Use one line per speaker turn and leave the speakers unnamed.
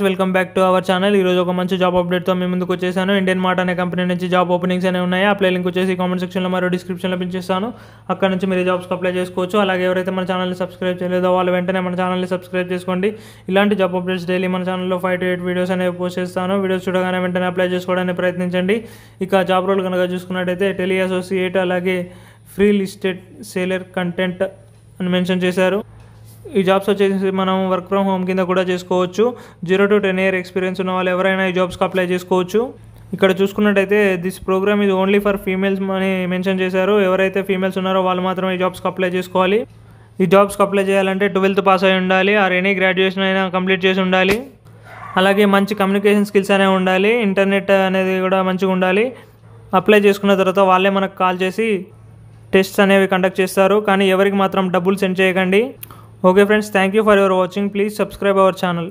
Welcome back to our channel. ఈరోజు ఒక మంచి జాబ్ అప్డేట్తో మేము ముందుకు వచ్చేసాను. ఇండియన్ మార్ట్ అనే కంపెనీ నుంచి జాబ్ ఓపెనింగ్స్ అనేవి ఉన్నాయి. అప్లై లింక్ వచ్చేసి కామెంట్ సెక్షన్లో మరియు డిస్క్రిప్షన్లో పిన్ చేస్తాను. అక్కడ నుంచి మీరు జాబ్స్కి అప్లై చేసుకోవచ్చు. అలాగే ఎవరైతే మన ఛానల్ని సబ్స్క్రైబ్ చేయలేదో వాళ్ళు వెంటనే మన ఛానల్ని సబ్స్క్రైబ్ చేసుకోండి. ఇలాంటి జాబ్ అప్డేట్స్ డైలీ మన ఛానల్లో 5 to 8 వీడియోస్ అనేవి పోస్ట్ చేస్తాను. వీడియోస్ చూడగానే వెంటనే అప్లై చేసుకోవడానికి ప్రయత్నించండి. ఇక జాబ్ రోల్ కనుక చూసుకున్నట్టయితే టెలి అసోసియేట్, అలాగే ఫ్రీ లిస్టెడ్ సేలర్ కంటెంట్ అని మెన్షన్ చేశారు. ఈ జాబ్స్ వచ్చేసి మనం వర్క్ ఫ్రమ్ హోమ్ కింద కూడా చేసుకోవచ్చు. 0 to 10 year ఎక్స్పీరియన్స్ ఉన్న వాళ్ళు ఎవరైనా ఈ జాబ్స్కి అప్లై చేసుకోవచ్చు. ఇక్కడ చూసుకున్నట్టయితే దిస్ ప్రోగ్రామ్ ఇది ఓన్లీ ఫర్ ఫీమేల్స్ అని మెన్షన్ చేశారు. ఎవరైతే ఫీమేల్స్ ఉన్నారో వాళ్ళు మాత్రం ఈ జాబ్స్కి అప్లై చేసుకోవాలి. ఈ జాబ్స్కి అప్లై చేయాలంటే 12th పాస్ అయి ఉండాలి, ఆర్ ఎనీ గ్రాడ్యుయేషన్ అయినా కంప్లీట్ చేసి ఉండాలి. అలాగే మంచి కమ్యూనికేషన్ స్కిల్స్ అనేవి ఉండాలి. ఇంటర్నెట్ అనేది కూడా మంచిగా ఉండాలి. అప్లై చేసుకున్న తర్వాత వాళ్ళే మనకు కాల్ చేసి టెస్ట్స్ అనేవి కండక్ట్ చేస్తారు. కానీ ఎవరికి మాత్రం డబ్బులు సెండ్ చేయకండి. Okay friends, thank you for your watching. Please subscribe our channel.